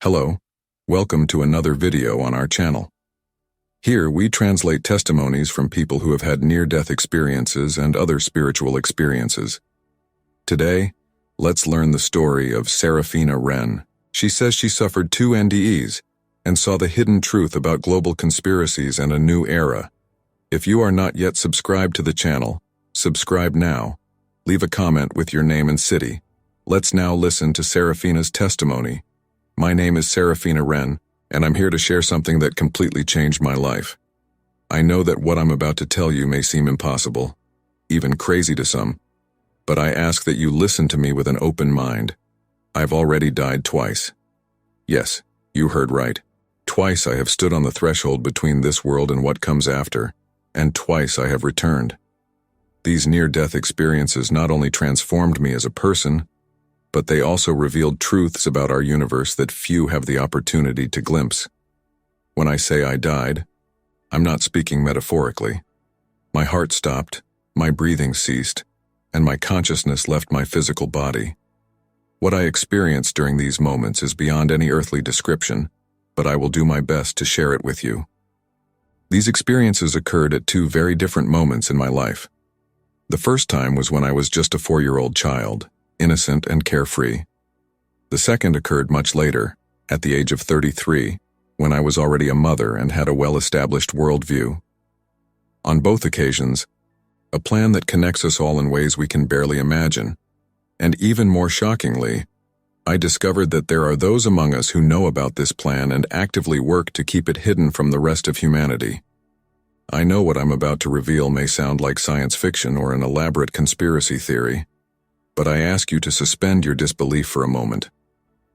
Hello, welcome to another video on our channel. Here we translate testimonies from people who have had near-death experiences and other spiritual experiences. Today, let's learn the story of Serafina Wren. She says she suffered 2 NDEs and saw the hidden truth about global conspiracies and a new era. If you are not yet subscribed to the channel, subscribe now. Leave a comment with your name and city. Let's now listen to Serafina's testimony. My name is Serafina Wren, and I'm here to share something that completely changed my life. I know that what I'm about to tell you may seem impossible, even crazy to some, but I ask that you listen to me with an open mind. I've already died twice. Yes, you heard right. Twice I have stood on the threshold between this world and what comes after, and twice I have returned. These near-death experiences not only transformed me as a person, but they also revealed truths about our universe that few have the opportunity to glimpse. When I say I died, I'm not speaking metaphorically. My heart stopped, my breathing ceased, and my consciousness left my physical body. What I experienced during these moments is beyond any earthly description, but I will do my best to share it with you. These experiences occurred at 2 very different moments in my life. The first time was when I was just a 4-year-old child, innocent and carefree. The second occurred much later, at the age of 33, when I was already a mother and had a well-established worldview. On both occasions, a plan that connects us all in ways we can barely imagine. And even more shockingly, I discovered that there are those among us who know about this plan and actively work to keep it hidden from the rest of humanity. I know what I'm about to reveal may sound like science fiction or an elaborate conspiracy theory, but I ask you to suspend your disbelief for a moment.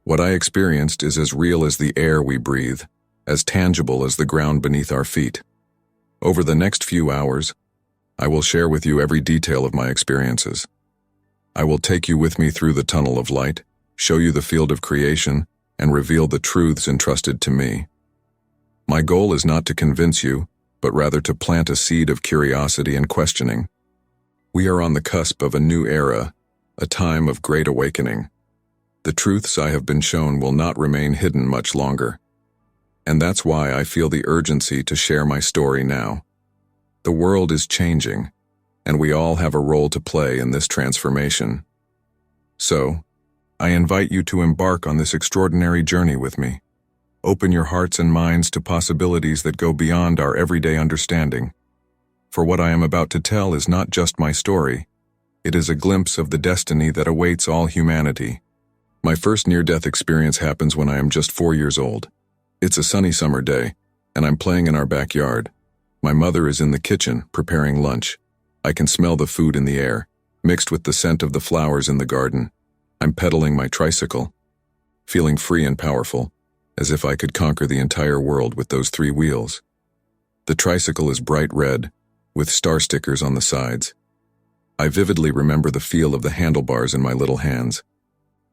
What I experienced is as real as the air we breathe, as tangible as the ground beneath our feet. Over the next few hours, I will share with you every detail of my experiences. I will take you with me through the tunnel of light, show you the field of creation, and reveal the truths entrusted to me. My goal is not to convince you, but rather to plant a seed of curiosity and questioning. We are on the cusp of a new era, a time of great awakening. The truths I have been shown will not remain hidden much longer. And that's why I feel the urgency to share my story now. The world is changing, and we all have a role to play in this transformation. So, I invite you to embark on this extraordinary journey with me. Open your hearts and minds to possibilities that go beyond our everyday understanding. For what I am about to tell is not just my story. It is a glimpse of the destiny that awaits all humanity. My first near-death experience happens when I am just 4 years old. It's a sunny summer day, and I'm playing in our backyard. My mother is in the kitchen, preparing lunch. I can smell the food in the air, mixed with the scent of the flowers in the garden. I'm pedaling my tricycle, feeling free and powerful, as if I could conquer the entire world with those 3 wheels. The tricycle is bright red, with star stickers on the sides. I vividly remember the feel of the handlebars in my little hands,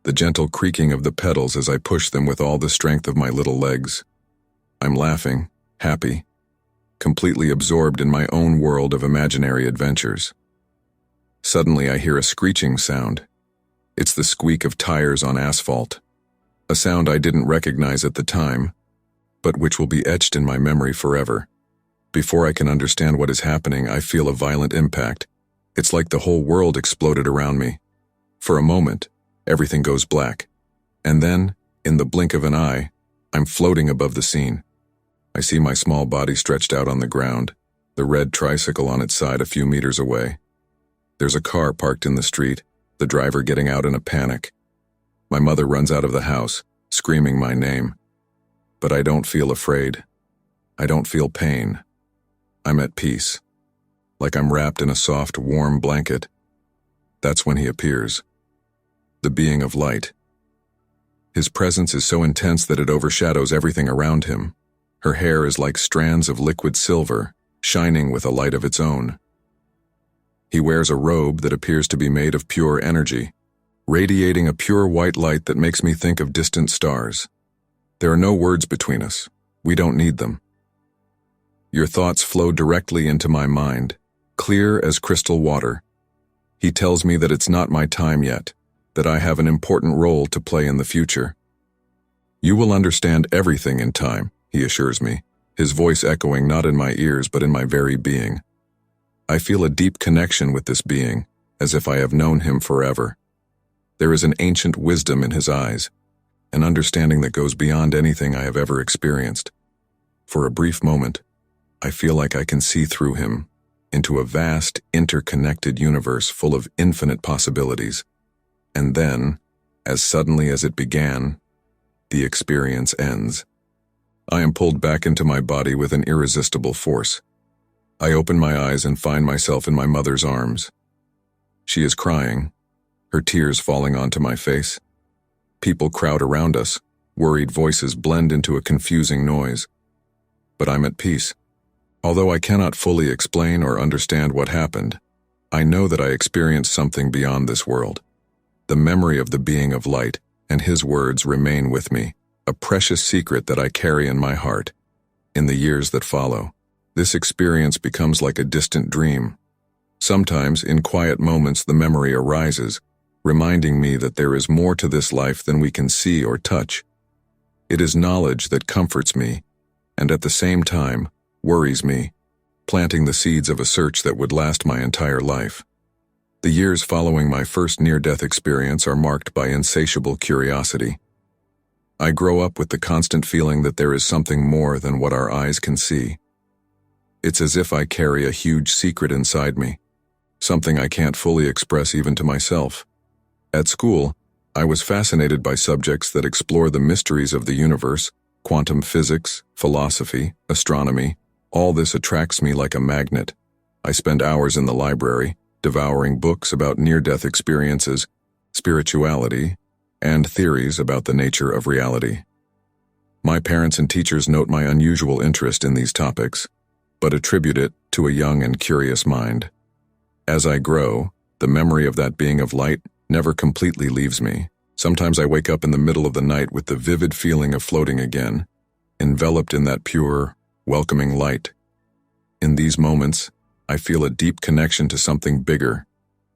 the gentle creaking of the pedals as I push them with all the strength of my little legs. I'm laughing, happy, completely absorbed in my own world of imaginary adventures. Suddenly I hear a screeching sound. It's the squeak of tires on asphalt, a sound I didn't recognize at the time, but which will be etched in my memory forever. Before I can understand what is happening, I feel a violent impact. It's like the whole world exploded around me. For a moment, everything goes black. And then, in the blink of an eye, I'm floating above the scene. I see my small body stretched out on the ground, the red tricycle on its side a few meters away. There's a car parked in the street, the driver getting out in a panic. My mother runs out of the house, screaming my name. But I don't feel afraid. I don't feel pain. I'm at peace, like I'm wrapped in a soft, warm blanket. That's when he appears. The being of light. His presence is so intense that it overshadows everything around him. Her hair is like strands of liquid silver, shining with a light of its own. He wears a robe that appears to be made of pure energy, radiating a pure white light that makes me think of distant stars. There are no words between us. We don't need them. Your thoughts flow directly into my mind, clear as crystal water. He tells me that it's not my time yet, that I have an important role to play in the future. "You will understand everything in time," he assures me, his voice echoing not in my ears but in my very being. I feel a deep connection with this being, as if I have known him forever. There is an ancient wisdom in his eyes, an understanding that goes beyond anything I have ever experienced. For a brief moment, I feel like I can see through him, into a vast, interconnected universe full of infinite possibilities. And then, as suddenly as it began, the experience ends. I am pulled back into my body with an irresistible force. I open my eyes and find myself in my mother's arms. She is crying, her tears falling onto my face. People crowd around us, worried voices blend into a confusing noise. But I'm at peace. Although I cannot fully explain or understand what happened, I know that I experienced something beyond this world. The memory of the being of light and his words remain with me, a precious secret that I carry in my heart. In the years that follow, this experience becomes like a distant dream. Sometimes, in quiet moments, the memory arises, reminding me that there is more to this life than we can see or touch. It is knowledge that comforts me, and at the same time, worries me, planting the seeds of a search that would last my entire life. The years following my first near-death experience are marked by insatiable curiosity. I grow up with the constant feeling that there is something more than what our eyes can see. It's as if I carry a huge secret inside me, something I can't fully express even to myself. At school, I was fascinated by subjects that explore the mysteries of the universe, quantum physics, philosophy, astronomy. All this attracts me like a magnet. I spend hours in the library, devouring books about near-death experiences, spirituality, and theories about the nature of reality. My parents and teachers note my unusual interest in these topics, but attribute it to a young and curious mind. As I grow, the memory of that being of light never completely leaves me. Sometimes I wake up in the middle of the night with the vivid feeling of floating again, enveloped in that pure, welcoming light. In these moments, I feel a deep connection to something bigger,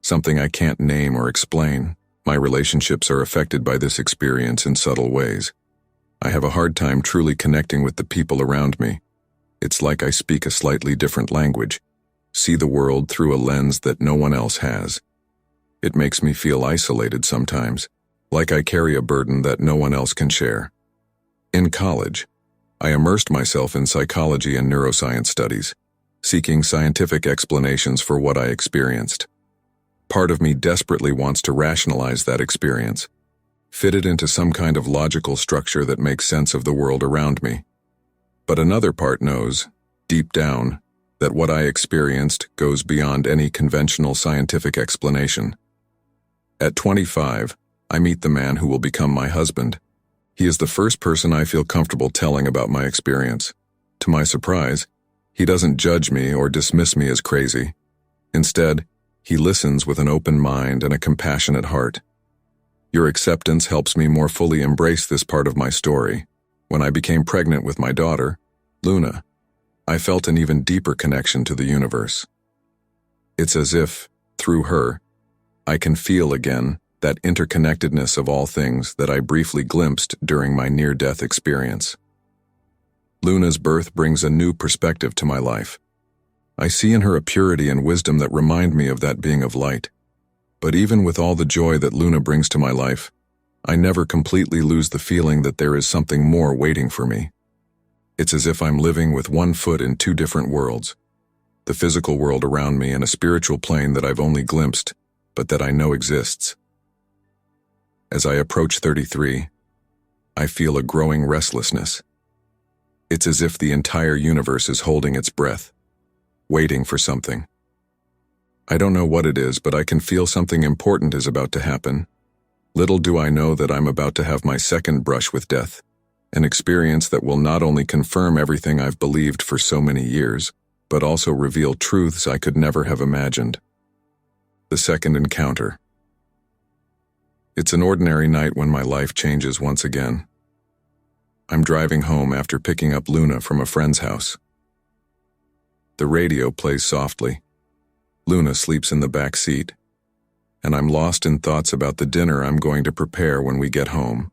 something I can't name or explain. My relationships are affected by this experience in subtle ways. I have a hard time truly connecting with the people around me. It's like I speak a slightly different language, see the world through a lens that no one else has. It makes me feel isolated sometimes, like I carry a burden that no one else can share. In college, I immersed myself in psychology and neuroscience studies, seeking scientific explanations for what I experienced. Part of me desperately wants to rationalize that experience, fit it into some kind of logical structure that makes sense of the world around me. But another part knows, deep down, that what I experienced goes beyond any conventional scientific explanation. At 25, I meet the man who will become my husband. He is the first person I feel comfortable telling about my experience. To my surprise, he doesn't judge me or dismiss me as crazy. Instead, he listens with an open mind and a compassionate heart. Your acceptance helps me more fully embrace this part of my story. When I became pregnant with my daughter, Luna, I felt an even deeper connection to the universe. It's as if, through her, I can feel again that interconnectedness of all things that I briefly glimpsed during my near-death experience. Luna's birth brings a new perspective to my life. I see in her a purity and wisdom that remind me of that being of light. But even with all the joy that Luna brings to my life, I never completely lose the feeling that there is something more waiting for me. It's as if I'm living with one foot in two different worlds, the physical world around me and a spiritual plane that I've only glimpsed, but that I know exists. As I approach 33, I feel a growing restlessness. It's as if the entire universe is holding its breath, waiting for something. I don't know what it is, but I can feel something important is about to happen. Little do I know that I'm about to have my second brush with death, an experience that will not only confirm everything I've believed for so many years, but also reveal truths I could never have imagined. The second encounter. It's an ordinary night when my life changes once again. I'm driving home after picking up Luna from a friend's house. The radio plays softly. Luna sleeps in the back seat, and I'm lost in thoughts about the dinner I'm going to prepare when we get home.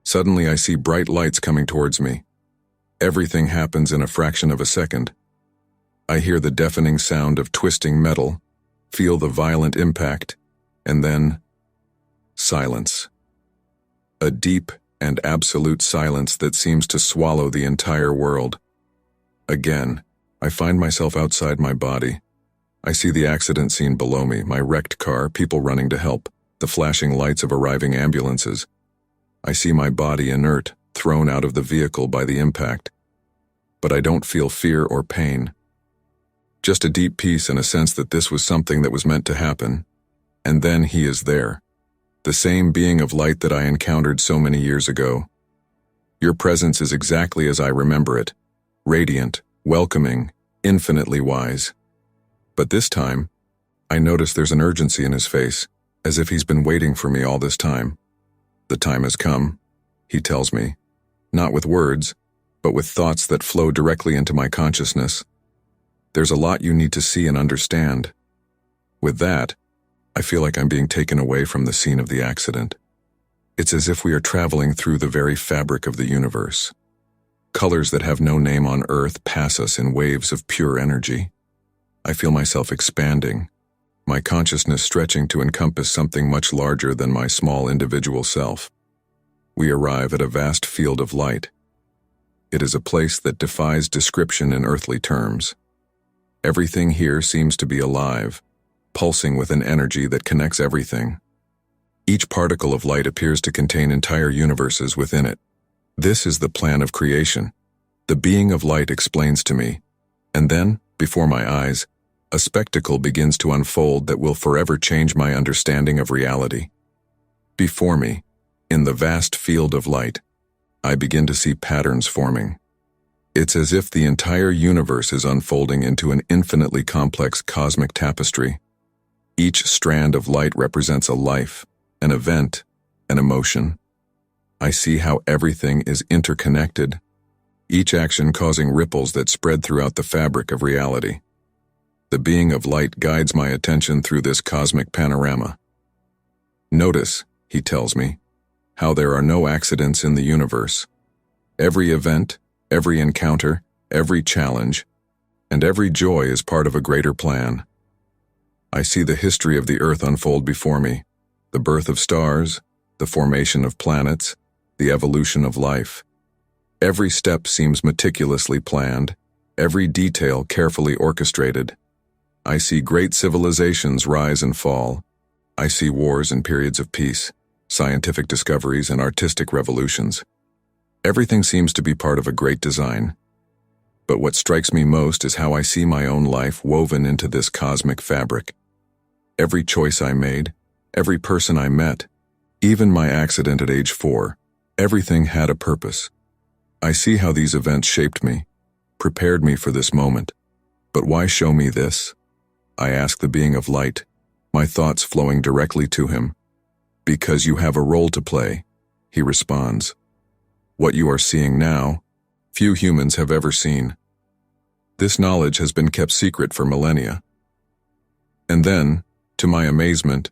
Suddenly I see bright lights coming towards me. Everything happens in a fraction of a second. I hear the deafening sound of twisting metal, feel the violent impact, and then silence. A deep and absolute silence that seems to swallow the entire world. Again, I find myself outside my body. I see the accident scene below me, my wrecked car, people running to help, the flashing lights of arriving ambulances. I see my body inert, thrown out of the vehicle by the impact. But I don't feel fear or pain. Just a deep peace and a sense that this was something that was meant to happen. And then he is there. The same being of light that I encountered so many years ago. Your presence is exactly as I remember it. Radiant, welcoming, infinitely wise. But this time, I notice there's an urgency in his face, as if he's been waiting for me all this time. The time has come, he tells me, not with words, but with thoughts that flow directly into my consciousness. There's a lot you need to see and understand. With that, I feel like I'm being taken away from the scene of the accident. It's as if we are traveling through the very fabric of the universe. Colors that have no name on Earth pass us in waves of pure energy. I feel myself expanding, my consciousness stretching to encompass something much larger than my small individual self. We arrive at a vast field of light. It is a place that defies description in earthly terms. Everything here seems to be alive, pulsing with an energy that connects everything. Each particle of light appears to contain entire universes within it. This is the plan of creation. The being of light explains to me. And then, before my eyes, a spectacle begins to unfold that will forever change my understanding of reality. Before me, in the vast field of light, I begin to see patterns forming. It's as if the entire universe is unfolding into an infinitely complex cosmic tapestry. Each strand of light represents a life, an event, an emotion. I see how everything is interconnected, each action causing ripples that spread throughout the fabric of reality. The being of light guides my attention through this cosmic panorama. Notice, he tells me, how there are no accidents in the universe. Every event, every encounter, every challenge, and every joy is part of a greater plan. I see the history of the Earth unfold before me, the birth of stars, the formation of planets, the evolution of life. Every step seems meticulously planned, every detail carefully orchestrated. I see great civilizations rise and fall. I see wars and periods of peace, scientific discoveries and artistic revolutions. Everything seems to be part of a great design. But what strikes me most is how I see my own life woven into this cosmic fabric. Every choice I made, every person I met, even my accident at age 4, everything had a purpose. I see how these events shaped me, prepared me for this moment. But why show me this? I ask the being of light, my thoughts flowing directly to him. Because you have a role to play, he responds. What you are seeing now, few humans have ever seen. This knowledge has been kept secret for millennia. And then, to my amazement,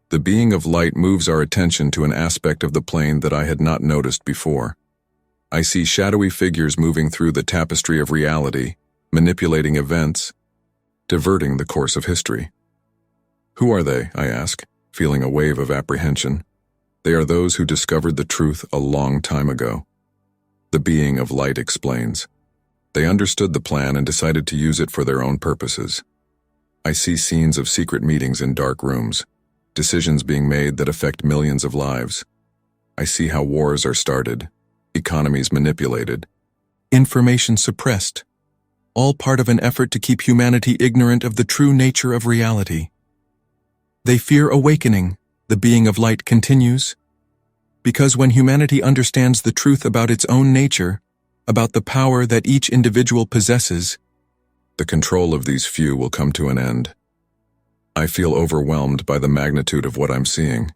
the being of light moves our attention to an aspect of the plane that I had not noticed before. I see shadowy figures moving through the tapestry of reality, manipulating events, diverting the course of history. Who are they? I ask, feeling a wave of apprehension. They are those who discovered the truth a long time ago. The being of light explains. They understood the plan and decided to use it for their own purposes. I see scenes of secret meetings in dark rooms, decisions being made that affect millions of lives. I see how wars are started, economies manipulated, information suppressed, all part of an effort to keep humanity ignorant of the true nature of reality. They fear awakening, the being of light continues, because when humanity understands the truth about its own nature, about the power that each individual possesses, the control of these few will come to an end. I feel overwhelmed by the magnitude of what I'm seeing.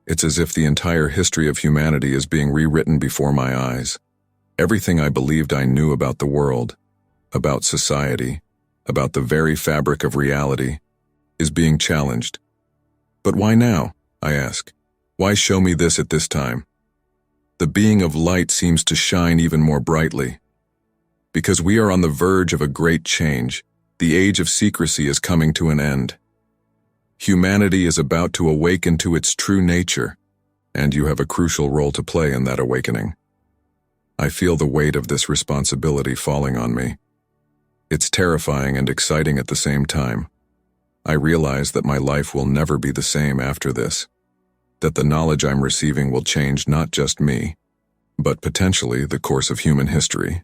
It's as if the entire history of humanity is being rewritten before my eyes. Everything I believed I knew about the world, about society, about the very fabric of reality, is being challenged. But why now? I ask. Why show me this at this time? the being of light seems to shine even more brightly. Because we are on the verge of a great change, the age of secrecy is coming to an end. Humanity is about to awaken to its true nature, and you have a crucial role to play in that awakening. I feel the weight of this responsibility falling on me. It's terrifying and exciting at the same time. I realize that my life will never be the same after this, that the knowledge I'm receiving will change not just me, but potentially the course of human history.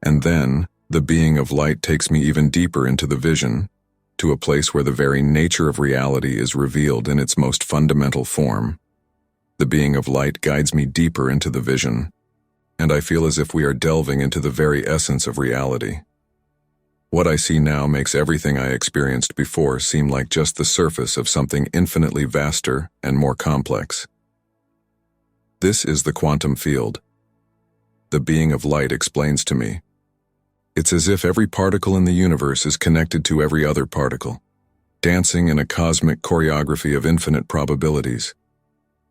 And then, the being of light takes me even deeper into the vision, to a place where the very nature of reality is revealed in its most fundamental form. The being of light guides me deeper into the vision, and I feel as if we are delving into the very essence of reality. What I see now makes everything I experienced before seem like just the surface of something infinitely vaster and more complex. This is the quantum field. The being of light explains to me. It's as if every particle in the universe is connected to every other particle, dancing in a cosmic choreography of infinite probabilities.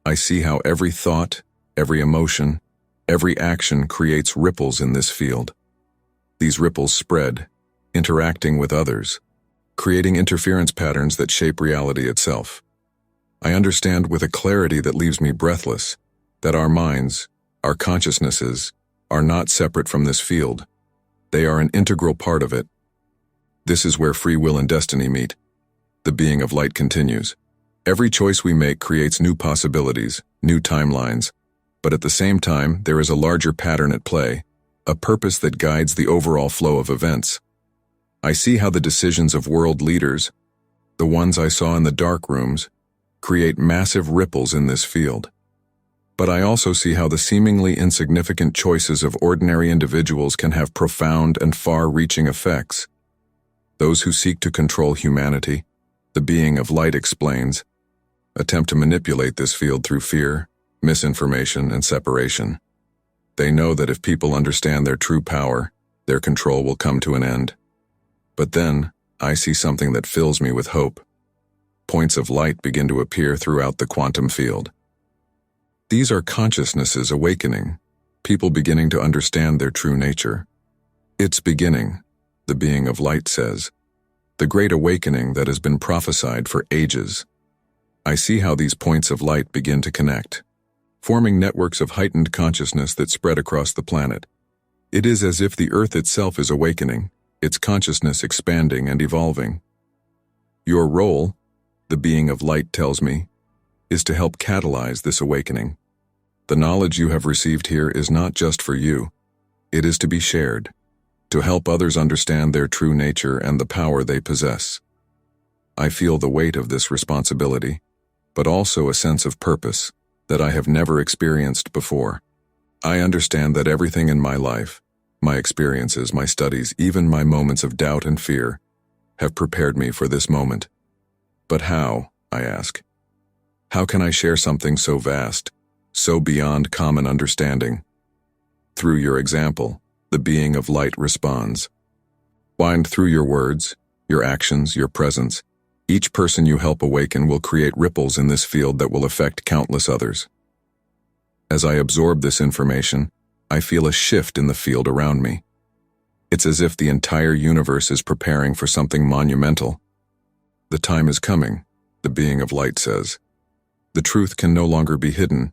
I see how every thought, every emotion, every action creates ripples in this field. These ripples spread, interacting with others, creating interference patterns that shape reality itself. I understand with a clarity that leaves me breathless that our minds, our consciousnesses, are not separate from this field. They are an integral part of it. This is where free will and destiny meet. The being of light continues. Every choice we make creates new possibilities, new timelines, but at the same time, there is a larger pattern at play, a purpose that guides the overall flow of events. I see how the decisions of world leaders, the ones I saw in the dark rooms, create massive ripples in this field. But I also see how the seemingly insignificant choices of ordinary individuals can have profound and far-reaching effects. Those who seek to control humanity, the being of light explains, attempt to manipulate this field through fear, misinformation, and separation. They know that if people understand their true power, their control will come to an end. But then, I see something that fills me with hope. Points of light begin to appear throughout the quantum field. These are consciousnesses awakening, people beginning to understand their true nature. It's beginning, the being of light says, the great awakening that has been prophesied for ages. I see how these points of light begin to connect, forming networks of heightened consciousness that spread across the planet. It is as if the Earth itself is awakening, its consciousness expanding and evolving. Your role, the being of light tells me, is to help catalyze this awakening. The knowledge you have received here is not just for you. It is to be shared, to help others understand their true nature and the power they possess. I feel the weight of this responsibility, but also a sense of purpose that I have never experienced before. I understand that everything in my life, my experiences, my studies, even my moments of doubt and fear, have prepared me for this moment. But how, I ask? How can I share something so vast, so beyond common understanding? Through your example, the being of light responds. Wind through your words, your actions, your presence. Each person you help awaken will create ripples in this field that will affect countless others. As I absorb this information, I feel a shift in the field around me. It's as if the entire universe is preparing for something monumental. The time is coming, the being of light says. The truth can no longer be hidden.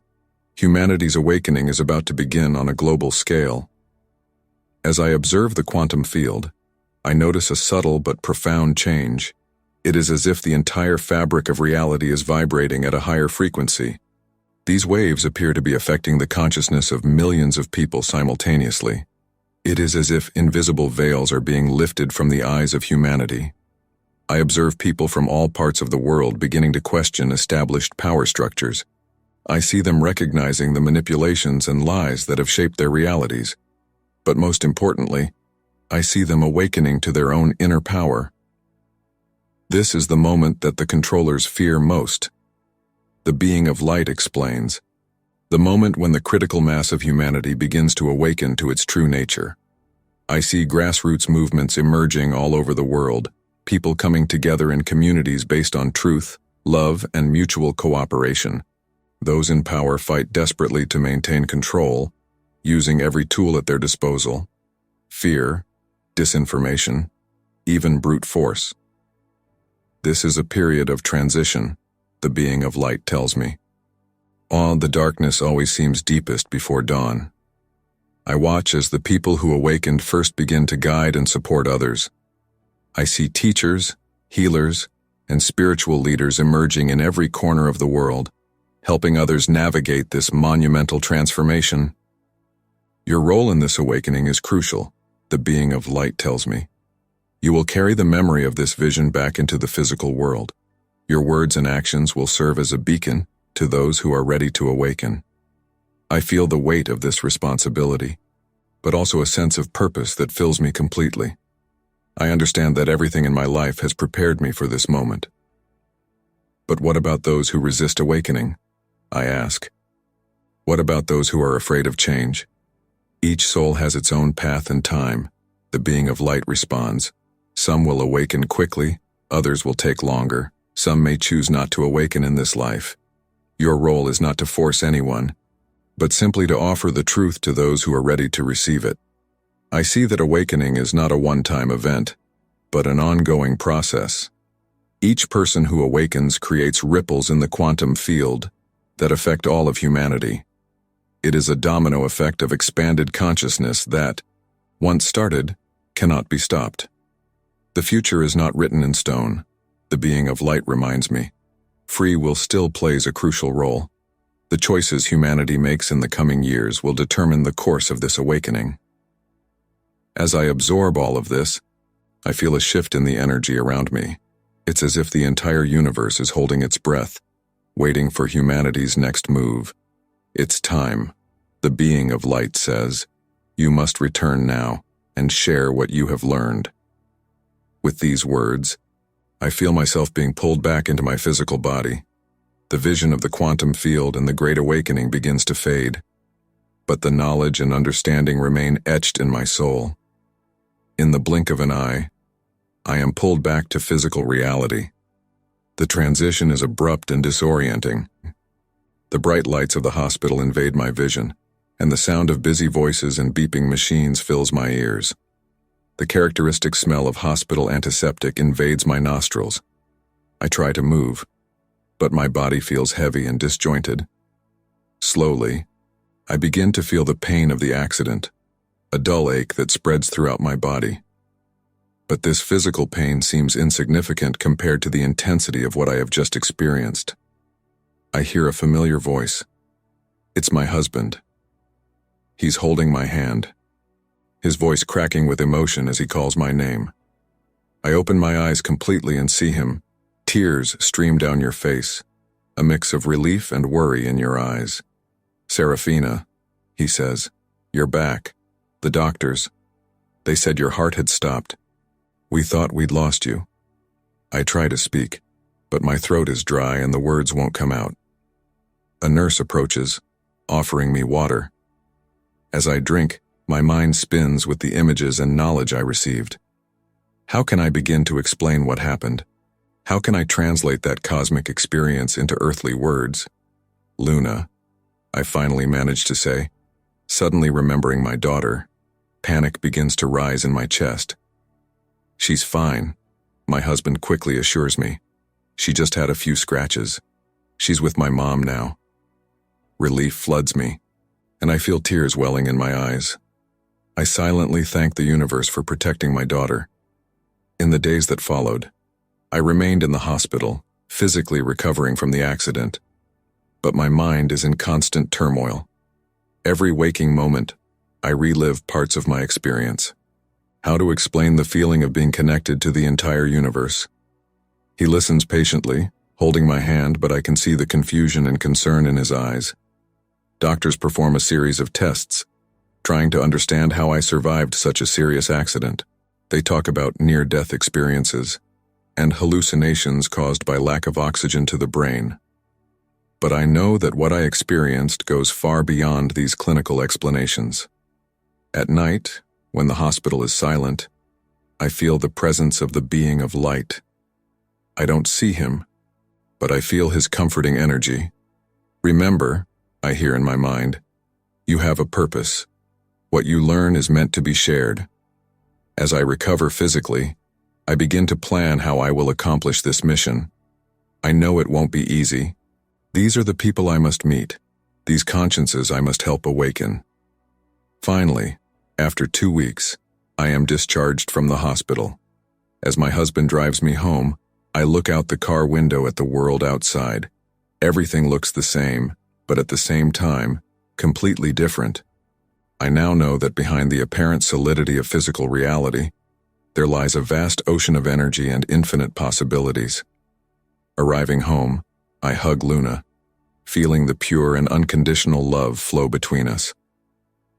Humanity's awakening is about to begin on a global scale. As I observe the quantum field, I notice a subtle but profound change. It is as if the entire fabric of reality is vibrating at a higher frequency. These waves appear to be affecting the consciousness of millions of people simultaneously. It is as if invisible veils are being lifted from the eyes of humanity. I observe people from all parts of the world beginning to question established power structures. I see them recognizing the manipulations and lies that have shaped their realities. But most importantly, I see them awakening to their own inner power. This is the moment that the controllers fear most. The being of light explains, the moment when the critical mass of humanity begins to awaken to its true nature. I see grassroots movements emerging all over the world, people coming together in communities based on truth, love, and mutual cooperation. Those in power fight desperately to maintain control, using every tool at their disposal: fear, disinformation, even brute force. This is a period of transition, the being of light tells me. The darkness always seems deepest before dawn. I watch as the people who awakened first begin to guide and support others. I see teachers, healers, and spiritual leaders emerging in every corner of the world, helping others navigate this monumental transformation. Your role in this awakening is crucial, the being of light tells me. You will carry the memory of this vision back into the physical world. Your words and actions will serve as a beacon to those who are ready to awaken. I feel the weight of this responsibility, but also a sense of purpose that fills me completely. I understand that everything in my life has prepared me for this moment. But what about those who resist awakening? I ask. What about those who are afraid of change? Each soul has its own path and time. The being of light responds. Some will awaken quickly, others will take longer. Some may choose not to awaken in this life. Your role is not to force anyone, but simply to offer the truth to those who are ready to receive it. I see that awakening is not a one-time event, but an ongoing process. Each person who awakens creates ripples in the quantum field that affect all of humanity. It is a domino effect of expanded consciousness that, once started, cannot be stopped. The future is not written in stone, the being of light reminds me. Free will still plays a crucial role. The choices humanity makes in the coming years will determine the course of this awakening. As I absorb all of this, I feel a shift in the energy around me. It's as if the entire universe is holding its breath, waiting for humanity's next move. It's time. The being of light says, you must return now and share what you have learned. With these words, I feel myself being pulled back into my physical body. The vision of the quantum field and the great awakening begins to fade, but the knowledge and understanding remain etched in my soul. In the blink of an eye, I am pulled back to physical reality. The transition is abrupt and disorienting. The bright lights of the hospital invade my vision, and the sound of busy voices and beeping machines fills my ears. The characteristic smell of hospital antiseptic invades my nostrils. I try to move, but my body feels heavy and disjointed. Slowly, I begin to feel the pain of the accident, a dull ache that spreads throughout my body. But this physical pain seems insignificant compared to the intensity of what I have just experienced. I hear a familiar voice. It's my husband. He's holding my hand, his voice cracking with emotion as he calls my name. I open my eyes completely and see him. Tears stream down your face, a mix of relief and worry in your eyes. Serafina, he says, you're back. The doctors, they said your heart had stopped. We thought we'd lost you. I try to speak, but my throat is dry and the words won't come out. A nurse approaches, offering me water. As I drink, my mind spins with the images and knowledge I received. How can I begin to explain what happened? How can I translate that cosmic experience into earthly words? Luna, I finally managed to say, suddenly remembering my daughter. Panic begins to rise in my chest. She's fine, my husband quickly assures me. She just had a few scratches. She's with my mom now. Relief floods me, and I feel tears welling in my eyes. I silently thank the universe for protecting my daughter. In the days that followed, I remained in the hospital, physically recovering from the accident. But my mind is in constant turmoil. Every waking moment, I relive parts of my experience. How to explain the feeling of being connected to the entire universe? He listens patiently, holding my hand, but I can see the confusion and concern in his eyes. Doctors perform a series of tests, trying to understand how I survived such a serious accident. They talk about near-death experiences and hallucinations caused by lack of oxygen to the brain. But I know that what I experienced goes far beyond these clinical explanations. At night, when the hospital is silent, I feel the presence of the being of light. I don't see him, but I feel his comforting energy. Remember, I hear in my mind, you have a purpose. What you learn is meant to be shared. As I recover physically, I begin to plan how I will accomplish this mission. I know it won't be easy. These are the people I must meet, these consciences I must help awaken. Finally, after 2 weeks, I am discharged from the hospital. As my husband drives me home, I look out the car window at the world outside. Everything looks the same, but at the same time, completely different. I now know that behind the apparent solidity of physical reality, there lies a vast ocean of energy and infinite possibilities. Arriving home, I hug Luna, feeling the pure and unconditional love flow between us.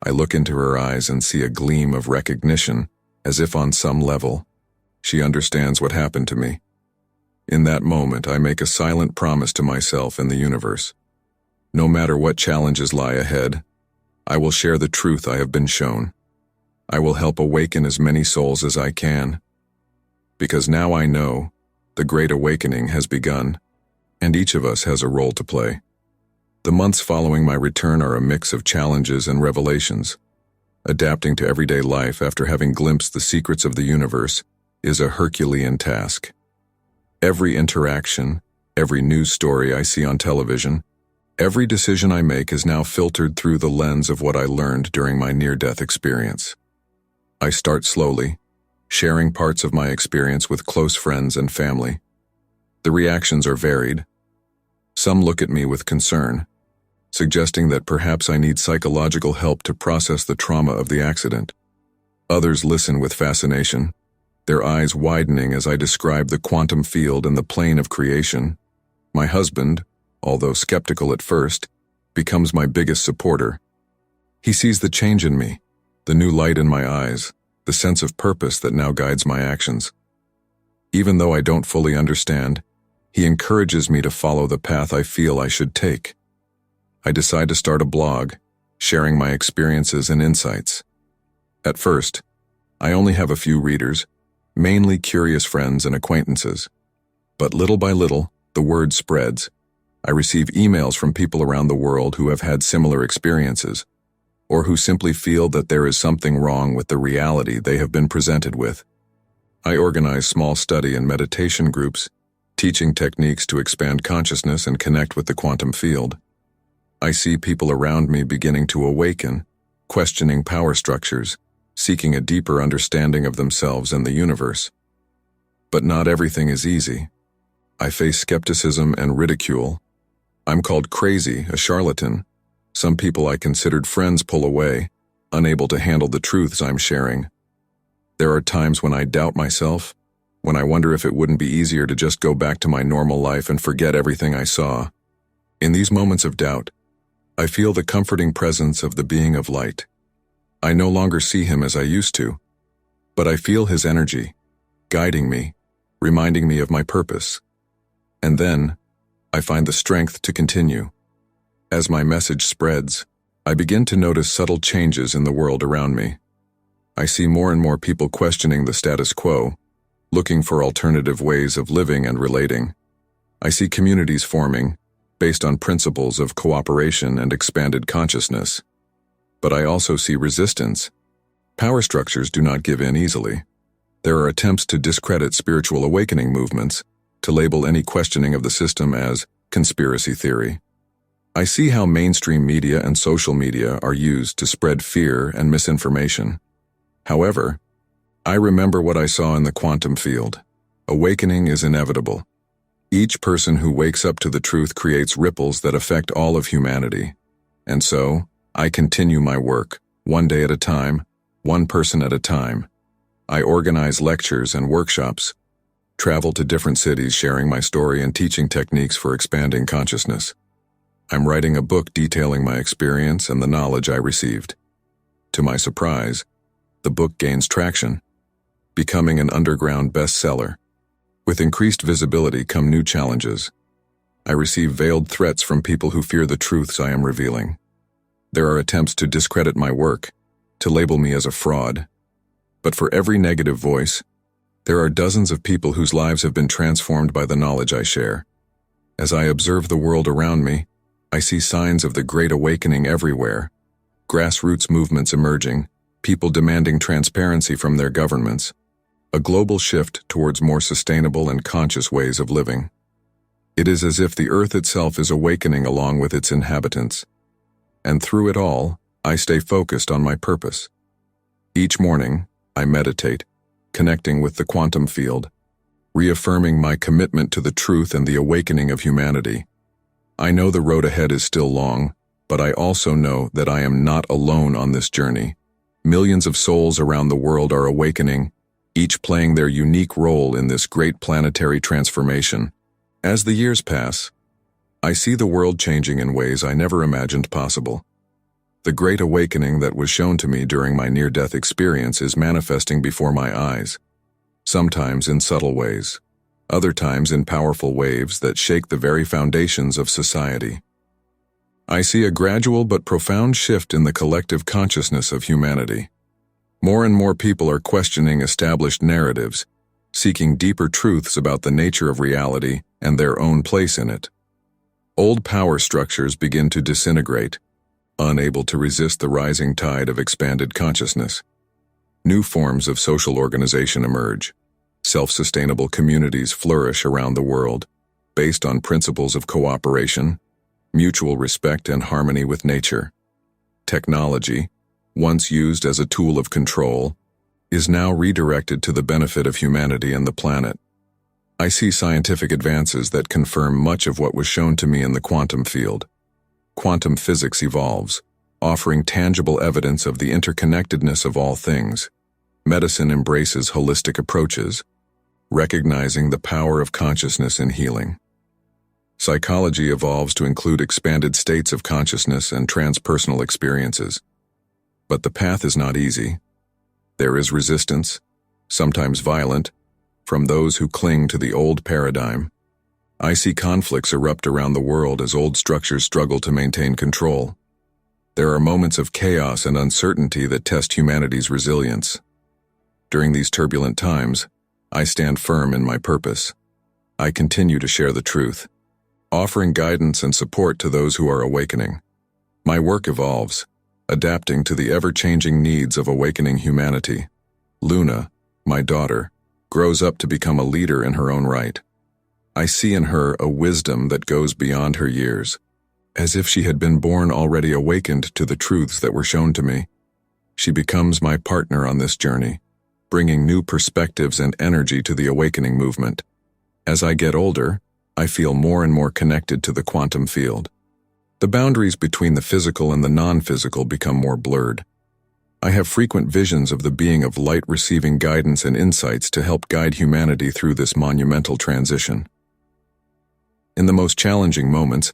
I look into her eyes and see a gleam of recognition, as if on some level, she understands what happened to me. In that moment, I make a silent promise to myself and the universe. No matter what challenges lie ahead, I will share the truth I have been shown. I will help awaken as many souls as I can. Because now I know the Great Awakening has begun, and each of us has a role to play. The months following my return are a mix of challenges and revelations. Adapting to everyday life after having glimpsed the secrets of the universe is a Herculean task. Every interaction, every news story I see on television, every decision I make is now filtered through the lens of what I learned during my near-death experience. I start slowly, sharing parts of my experience with close friends and family. The reactions are varied. Some look at me with concern, suggesting that perhaps I need psychological help to process the trauma of the accident. Others listen with fascination, their eyes widening as I describe the quantum field and the plane of creation. My husband, although skeptical at first, becomes my biggest supporter. He sees the change in me, the new light in my eyes, the sense of purpose that now guides my actions. Even though I don't fully understand, he encourages me to follow the path I feel I should take. I decide to start a blog, sharing my experiences and insights. At first, I only have a few readers, mainly curious friends and acquaintances. But little by little, the word spreads. I receive emails from people around the world who have had similar experiences, or who simply feel that there is something wrong with the reality they have been presented with. I organize small study and meditation groups, teaching techniques to expand consciousness and connect with the quantum field. I see people around me beginning to awaken, questioning power structures, seeking a deeper understanding of themselves and the universe. But not everything is easy. I face skepticism and ridicule. I'm called crazy, a charlatan. Some people I considered friends pull away, unable to handle the truths I'm sharing. There are times when I doubt myself, when I wonder if it wouldn't be easier to just go back to my normal life and forget everything I saw. In these moments of doubt, I feel the comforting presence of the being of light. I no longer see him as I used to, but I feel his energy, guiding me, reminding me of my purpose. And then, I find the strength to continue. As my message spreads, I begin to notice subtle changes in the world around me. I see more and more people questioning the status quo, looking for alternative ways of living and relating. I see communities forming, based on principles of cooperation and expanded consciousness. But I also see resistance. Power structures do not give in easily. There are attempts to discredit spiritual awakening movements, to label any questioning of the system as conspiracy theory. I see how mainstream media and social media are used to spread fear and misinformation. However, I remember what I saw in the quantum field. Awakening is inevitable. Each person who wakes up to the truth creates ripples that affect all of humanity. And so, I continue my work, one day at a time, one person at a time. I organize lectures and workshops, travel to different cities sharing my story and teaching techniques for expanding consciousness. I'm writing a book detailing my experience and the knowledge I received. To my surprise, the book gains traction, becoming an underground bestseller. With increased visibility come new challenges. I receive veiled threats from people who fear the truths I am revealing. There are attempts to discredit my work, to label me as a fraud. But for every negative voice, there are dozens of people whose lives have been transformed by the knowledge I share. As I observe the world around me, I see signs of the Great Awakening everywhere. Grassroots movements emerging, people demanding transparency from their governments, a global shift towards more sustainable and conscious ways of living. It is as if the earth itself is awakening along with its inhabitants. And through it all, I stay focused on my purpose. Each morning, I meditate, connecting with the quantum field, reaffirming my commitment to the truth and the awakening of humanity. I know the road ahead is still long, but I also know that I am not alone on this journey. Millions of souls around the world are awakening, each playing their unique role in this great planetary transformation. As the years pass, I see the world changing in ways I never imagined possible. The Great Awakening that was shown to me during my near-death experience is manifesting before my eyes, sometimes in subtle ways, other times in powerful waves that shake the very foundations of society. I see a gradual but profound shift in the collective consciousness of humanity. More and more people are questioning established narratives, seeking deeper truths about the nature of reality and their own place in it. Old power structures begin to disintegrate, unable to resist the rising tide of expanded consciousness. New forms of social organization emerge. Self-sustainable communities flourish around the world, based on principles of cooperation, mutual respect, and harmony with nature. Technology, once used as a tool of control, is now redirected to the benefit of humanity and the planet. I see scientific advances that confirm much of what was shown to me in the quantum field. Quantum physics evolves, offering tangible evidence of the interconnectedness of all things. Medicine embraces holistic approaches, recognizing the power of consciousness in healing. Psychology evolves to include expanded states of consciousness and transpersonal experiences. But the path is not easy. There is resistance, sometimes violent, from those who cling to the old paradigm. I see conflicts erupt around the world as old structures struggle to maintain control. There are moments of chaos and uncertainty that test humanity's resilience. During these turbulent times, I stand firm in my purpose. I continue to share the truth, offering guidance and support to those who are awakening. My work evolves, adapting to the ever-changing needs of awakening humanity. Luna, my daughter, grows up to become a leader in her own right. I see in her a wisdom that goes beyond her years, as if she had been born already awakened to the truths that were shown to me. She becomes my partner on this journey, bringing new perspectives and energy to the awakening movement. As I get older, I feel more and more connected to the quantum field. The boundaries between the physical and the non-physical become more blurred. I have frequent visions of the being of light receiving guidance and insights to help guide humanity through this monumental transition. In the most challenging moments,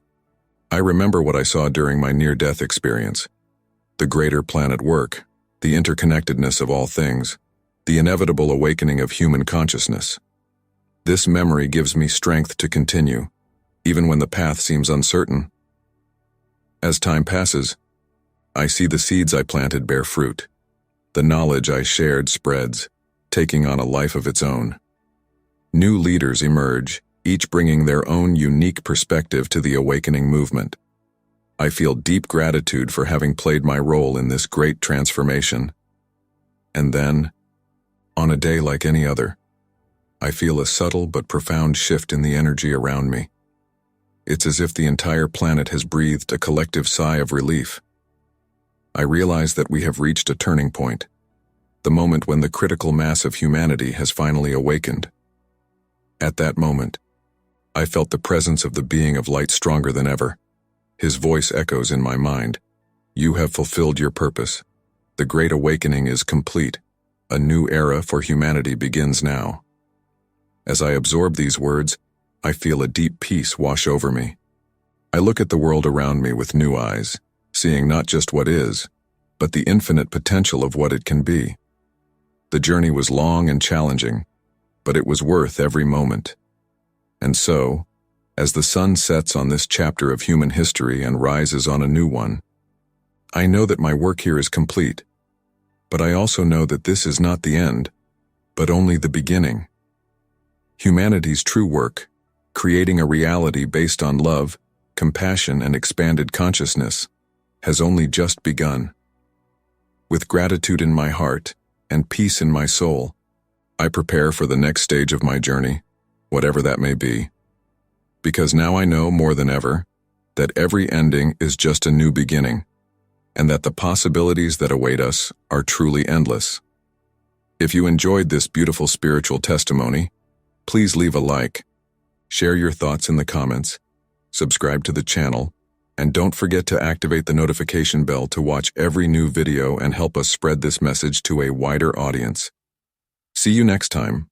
I remember what I saw during my near-death experience. The greater planet work, the interconnectedness of all things, the inevitable awakening of human consciousness. This memory gives me strength to continue, even when the path seems uncertain. As time passes, I see the seeds I planted bear fruit. The knowledge I shared spreads, taking on a life of its own. New leaders emerge, each bringing their own unique perspective to the awakening movement. I feel deep gratitude for having played my role in this great transformation. And then, on a day like any other, I feel a subtle but profound shift in the energy around me. It's as if the entire planet has breathed a collective sigh of relief. I realize that we have reached a turning point, the moment when the critical mass of humanity has finally awakened. At that moment, I felt the presence of the being of light stronger than ever. His voice echoes in my mind. You have fulfilled your purpose. The Great Awakening is complete. A new era for humanity begins now. As I absorb these words, I feel a deep peace wash over me. I look at the world around me with new eyes, seeing not just what is, but the infinite potential of what it can be. The journey was long and challenging, but it was worth every moment. And so, as the sun sets on this chapter of human history and rises on a new one, I know that my work here is complete, but I also know that this is not the end, but only the beginning. Humanity's true work, creating a reality based on love, compassion, and expanded consciousness has only just begun. With gratitude in my heart and peace in my soul, I prepare for the next stage of my journey, whatever that may be. Because now I know more than ever that every ending is just a new beginning, and that the possibilities that await us are truly endless. If you enjoyed this beautiful spiritual testimony, please leave a like, share your thoughts in the comments, subscribe to the channel, and don't forget to activate the notification bell to watch every new video and help us spread this message to a wider audience. See you next time.